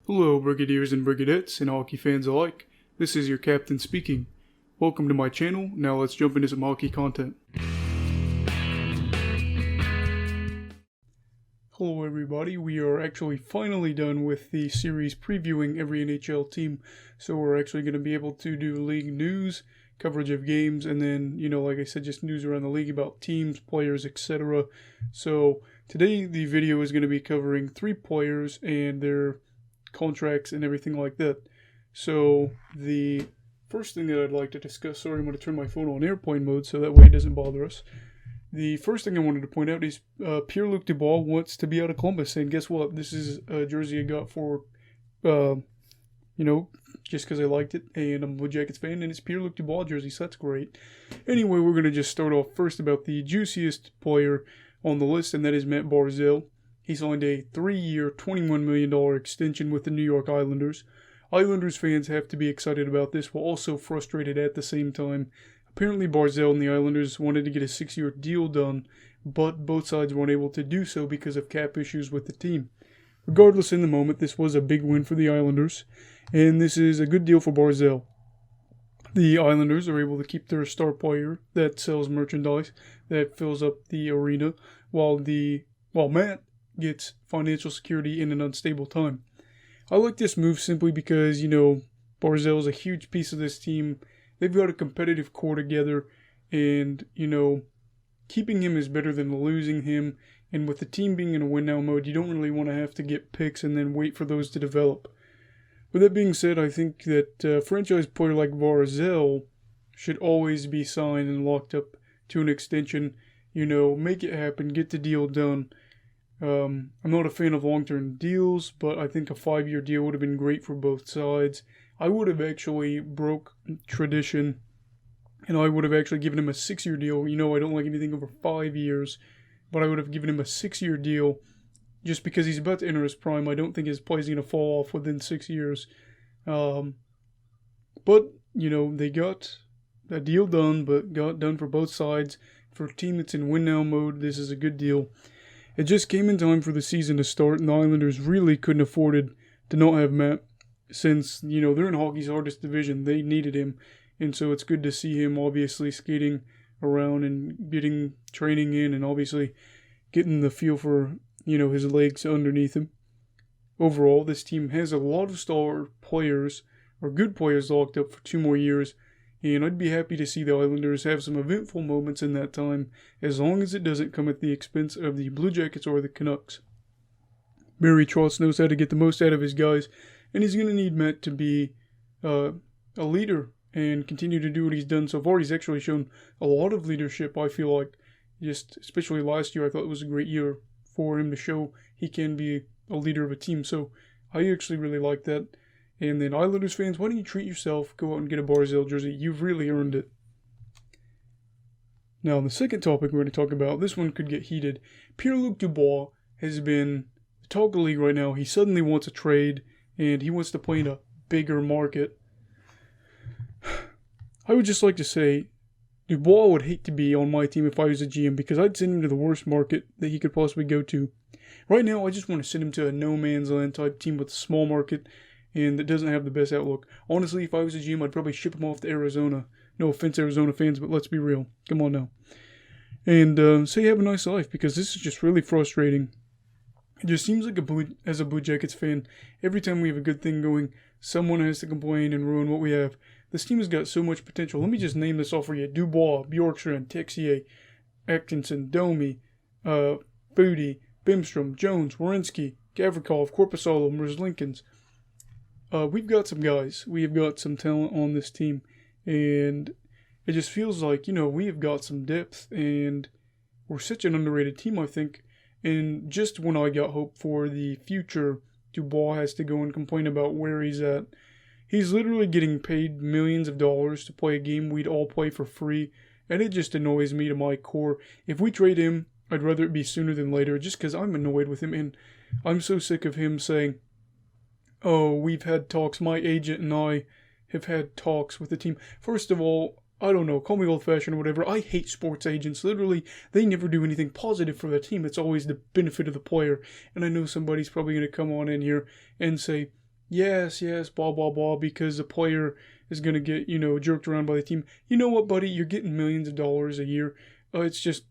Hello, Brigadiers and Brigadettes and hockey fans alike. This is your captain speaking. Welcome to my channel. Now let's jump into some hockey content. Hello everybody, we are actually finally done with the series previewing every NHL team. So we're actually going to be able to do league news, coverage of games, and then, like I said, just news around the league about teams, players, etc. So today the video is going to be covering 3 players and their contracts and everything like that. So the first thing that I'd like to discuss, sorry, I'm going to turn my phone on airplane mode so that way it doesn't bother us. The first thing I wanted to point out is Pierre-Luc Dubois wants to be out of Columbus, and guess what? This is a jersey I got for, just because I liked it, and I'm a Blue Jackets fan, and it's Pierre-Luc Dubois jersey, so that's great. Anyway, we're going to just start off first about the juiciest player on the list, and that is Matt Barzal. He signed a 3-year, $21 million extension with the New York Islanders. Islanders fans have to be excited about this, while also frustrated at the same time. Apparently Barzal and the Islanders wanted to get a 6-year deal done, but both sides weren't able to do so because of cap issues with the team. Regardless, in the moment, this was a big win for the Islanders, and this is a good deal for Barzal. The Islanders are able to keep their star player that sells merchandise, that fills up the arena, while Matt gets financial security in an unstable time. I like this move simply because, Barzal is a huge piece of this team. They've got a competitive core together, and, keeping him is better than losing him. And with the team being in a win-now mode, you don't really want to have to get picks and then wait for those to develop. With that being said, I think that a franchise player like Barzal should always be signed and locked up to an extension. Make it happen, get the deal done. I'm not a fan of long-term deals, but I think a 5-year deal would have been great for both sides. I would have actually broke tradition, and I would have actually given him a 6-year deal. I don't like anything over 5 years, but I would have given him a 6-year deal just because he's about to enter his prime. I don't think his play is going to fall off within 6 years. But, they got a deal done, but got done for both sides. For a team that's in win-now mode, this is a good deal. It just came in time for the season to start, and the Islanders really couldn't afford it to not have Matt, since, they're in hockey's hardest division. They needed him, and so it's good to see him obviously skating around and getting training in, and obviously getting the feel for, his legs underneath him. Overall, this team has a lot of star players, or good players, locked up for 2 more years, and I'd be happy to see the Islanders have some eventful moments in that time, as long as it doesn't come at the expense of the Blue Jackets or the Canucks. Barry Trotz knows how to get the most out of his guys, and he's going to need Matt to be a leader and continue to do what he's done so far. He's actually shown a lot of leadership, I feel like. Especially last year, I thought it was a great year for him to show he can be a leader of a team. So I actually really like that. And then Islanders fans, why don't you treat yourself? Go out and get a Barzal jersey. You've really earned it. Now, the second topic we're going to talk about, this one could get heated. Pierre-Luc Dubois has been the talk of the league right now. He suddenly wants a trade, and he wants to play in a bigger market. I would just like to say, Dubois would hate to be on my team if I was a GM, because I'd send him to the worst market that he could possibly go to. Right now, I just want to send him to a no-man's land type team with a small market and that doesn't have the best outlook. Honestly, if I was a GM, I'd probably ship him off to Arizona. No offense, Arizona fans, but let's be real. Come on now. And say have a nice life, because this is just really frustrating. It just seems like as a Blue Jackets fan, every time we have a good thing going, someone has to complain and ruin what we have. This team has got so much potential. Let me just name this off for you. Dubois, Bjorkstrand, Texier, Atkinson, Domi, Booty, Bimstrom, Jones, Werenski, Gavrikov, Korpisalo, Merzlinkins. We've got some guys. We have got some talent on this team. And it just feels like, we have got some depth. And we're such an underrated team, I think. And just when I got hope for the future, Dubois has to go and complain about where he's at. He's literally getting paid millions of dollars to play a game we'd all play for free. And it just annoys me to my core. If we trade him, I'd rather it be sooner than later, just because I'm annoyed with him. And I'm so sick of him saying, oh, we've had talks. My agent and I have had talks with the team. First of all, I don't know, call me old-fashioned or whatever. I hate sports agents. Literally, they never do anything positive for the team. It's always the benefit of the player. And I know somebody's probably going to come on in here and say, yes, blah, blah, blah, because the player is going to get, jerked around by the team. You know what, buddy? You're getting millions of dollars a year. It's just,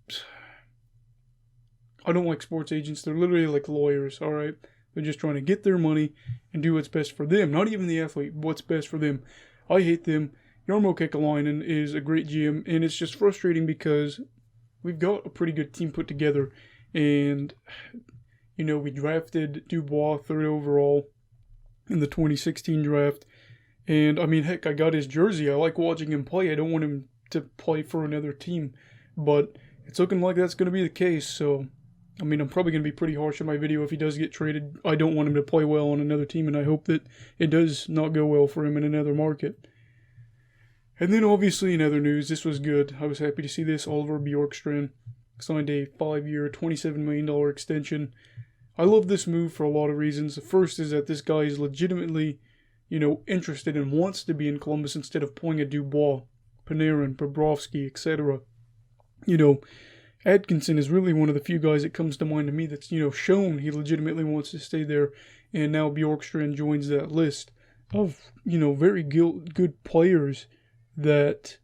I don't like sports agents. They're literally like lawyers, all right? They're just trying to get their money and do what's best for them. Not even the athlete, what's best for them. I hate them. Jarmo Kekalainen is a great GM, and it's just frustrating because we've got a pretty good team put together. And, we drafted Dubois 3rd overall in the 2016 draft. And, heck, I got his jersey. I like watching him play. I don't want him to play for another team. But it's looking like that's going to be the case, so I'm probably going to be pretty harsh on my video if he does get traded. I don't want him to play well on another team, and I hope that it does not go well for him in another market. And then, obviously, in other news, this was good. I was happy to see this. Oliver Bjorkstrand signed a 5-year, $27 million extension. I love this move for a lot of reasons. The first is that this guy is legitimately, interested and wants to be in Columbus instead of pulling a Dubois, Panarin, Bobrovsky, etc. Atkinson is really one of the few guys that comes to mind to me that's, shown he legitimately wants to stay there. And now Bjorkstrand joins that list of, very good players that,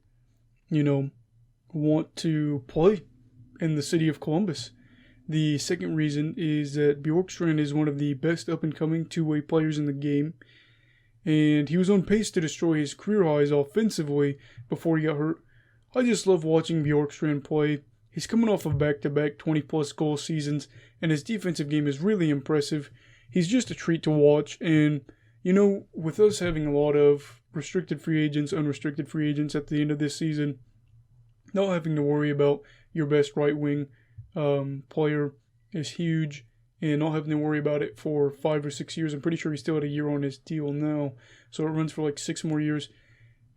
want to play in the city of Columbus. The second reason is that Bjorkstrand is one of the best up-and-coming two-way players in the game. And he was on pace to destroy his career highs offensively before he got hurt. I just love watching Bjorkstrand play. He's coming off of back-to-back 20-plus goal seasons, and his defensive game is really impressive. He's just a treat to watch, and, with us having a lot of restricted free agents, unrestricted free agents at the end of this season, not having to worry about your best right-wing player is huge, and not having to worry about it for 5 or 6 years. I'm pretty sure he's still had a year on his deal now, so it runs for like 6 more years.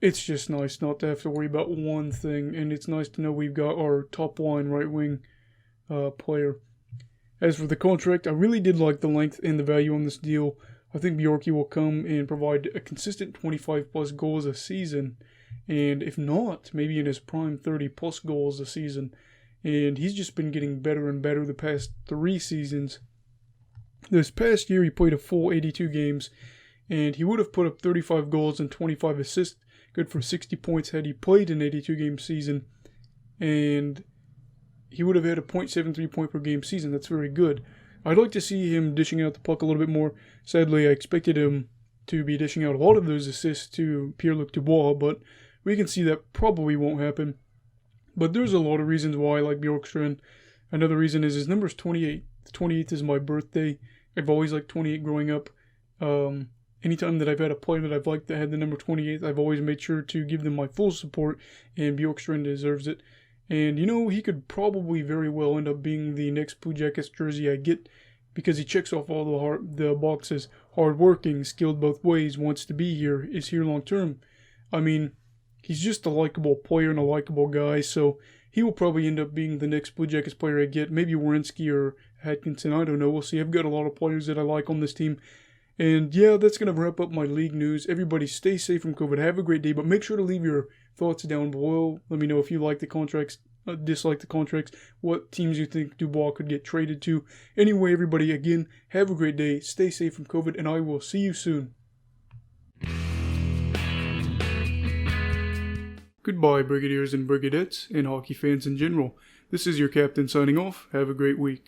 It's just nice not to have to worry about one thing, and it's nice to know we've got our top-line right-wing player. As for the contract, I really did like the length and the value on this deal. I think Bjorky will come and provide a consistent 25-plus goals a season, and if not, maybe in his prime 30-plus goals a season. And he's just been getting better and better the past 3 seasons. This past year, he played a full 82 games, and he would have put up 35 goals and 25 assists, good for 60 points had he played an 82-game season, and he would have had a .73 point per game season. That's very good. I'd like to see him dishing out the puck a little bit more. Sadly, I expected him to be dishing out a lot of those assists to Pierre-Luc Dubois, but we can see that probably won't happen. But there's a lot of reasons why I like Bjorkstrand. Another reason is his number is 28. The 28th is my birthday. I've always liked 28 growing up. Anytime that I've had a player that I've liked that had the number 28, I've always made sure to give them my full support, and Bjorkstrand deserves it. And, he could probably very well end up being the next Blue Jackets jersey I get because he checks off all the boxes. Hardworking, skilled both ways, wants to be here, is here long term. He's just a likable player and a likable guy, so he will probably end up being the next Blue Jackets player I get. Maybe Werenski or Atkinson, I don't know. We'll see. I've got a lot of players that I like on this team. And yeah, that's going to wrap up my league news. Everybody stay safe from COVID. Have a great day, but make sure to leave your thoughts down below. Let me know if you like the contracts, dislike the contracts, what teams you think Dubois could get traded to. Anyway, everybody, again, have a great day. Stay safe from COVID, and I will see you soon. Goodbye, Brigadiers and Brigadettes, and hockey fans in general. This is your captain signing off. Have a great week.